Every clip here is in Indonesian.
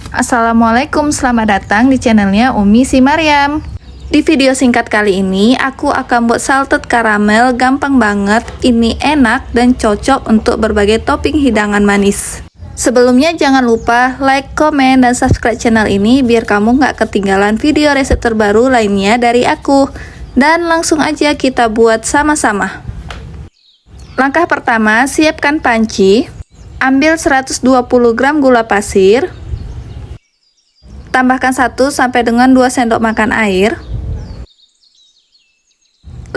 Assalamualaikum, selamat datang di channelnya Umi Si Maryam. Di video singkat kali ini, aku akan buat salted karamel, gampang banget. Ini enak dan cocok untuk berbagai topping hidangan manis. Sebelumnya jangan lupa like, komen, dan subscribe channel ini biar kamu nggak ketinggalan video resep terbaru lainnya dari aku. Dan langsung aja kita buat sama-sama. Langkah pertama, siapkan panci. Ambil 120 gram gula pasir. Tambahkan 1 sampai dengan 2 sendok makan air.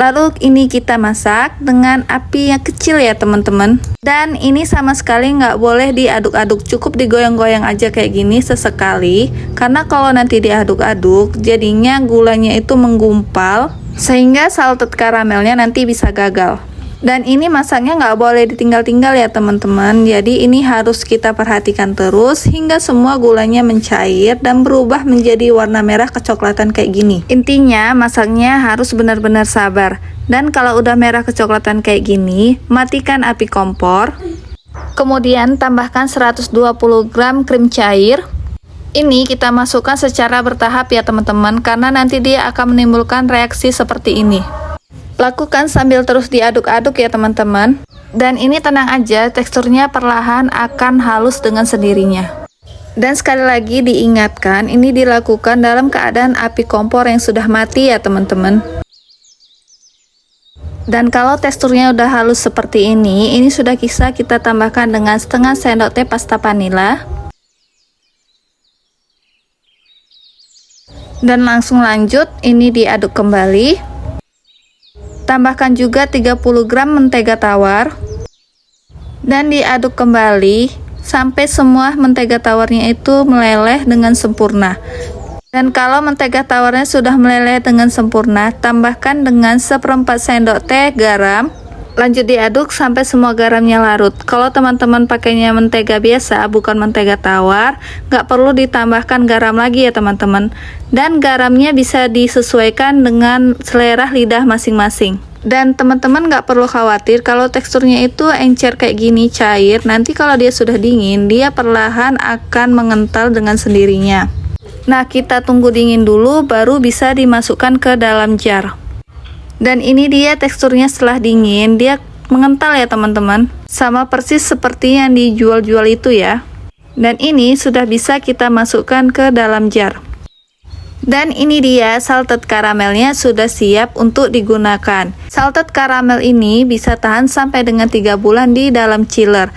Lalu ini kita masak dengan api yang kecil ya teman-teman. Dan ini sama sekali nggak boleh diaduk-aduk, cukup digoyang-goyang aja kayak gini sesekali. Karena kalau nanti diaduk-aduk jadinya gulanya itu menggumpal, sehingga salted karamelnya nanti bisa gagal. Dan ini masaknya nggak boleh ditinggal-tinggal ya teman-teman. Jadi ini harus kita perhatikan terus hingga semua gulanya mencair dan berubah menjadi warna merah kecoklatan kayak gini. Intinya masaknya harus benar-benar sabar. Dan kalau udah merah kecoklatan kayak gini, matikan api kompor. Kemudian tambahkan 120 gram krim cair. Ini kita masukkan secara bertahap ya teman-teman, karena nanti dia akan menimbulkan reaksi seperti ini. Lakukan sambil terus diaduk-aduk ya teman-teman. Dan ini tenang aja, teksturnya perlahan akan halus dengan sendirinya. Dan sekali lagi diingatkan, ini dilakukan dalam keadaan api kompor yang sudah mati ya teman-teman. Dan kalau teksturnya udah halus seperti ini sudah bisa kita tambahkan dengan setengah sendok teh pasta vanila. Dan langsung lanjut, ini diaduk kembali. Tambahkan juga 30 gram mentega tawar dan diaduk kembali sampai semua mentega tawarnya itu meleleh dengan sempurna. Dan kalau mentega tawarnya sudah meleleh dengan sempurna, tambahkan dengan 1/4 sendok teh garam. Lanjut diaduk sampai semua garamnya larut. Kalau teman-teman pakainya mentega biasa, bukan mentega tawar, nggak perlu ditambahkan garam lagi ya teman-teman. Dan garamnya bisa disesuaikan dengan selera lidah masing-masing. Dan teman-teman nggak perlu khawatir kalau teksturnya itu encer kayak gini, cair. Nanti kalau dia sudah dingin, dia perlahan akan mengental dengan sendirinya. Nah, kita tunggu dingin dulu, baru bisa dimasukkan ke dalam jar. Dan ini dia teksturnya setelah dingin, dia mengental ya teman-teman. Sama persis seperti yang dijual-jual itu ya. Dan ini sudah bisa kita masukkan ke dalam jar. Dan ini dia salted karamelnya sudah siap untuk digunakan. Salted karamel ini bisa tahan sampai dengan 3 bulan di dalam chiller.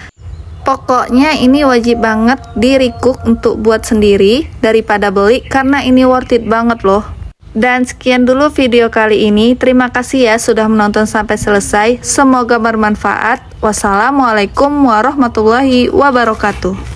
Pokoknya ini wajib banget di recook untuk buat sendiri daripada beli, karena ini worth it banget loh. Dan sekian dulu video kali ini. Terima kasih ya sudah menonton sampai selesai. Semoga bermanfaat. Wassalamualaikum warahmatullahi wabarakatuh.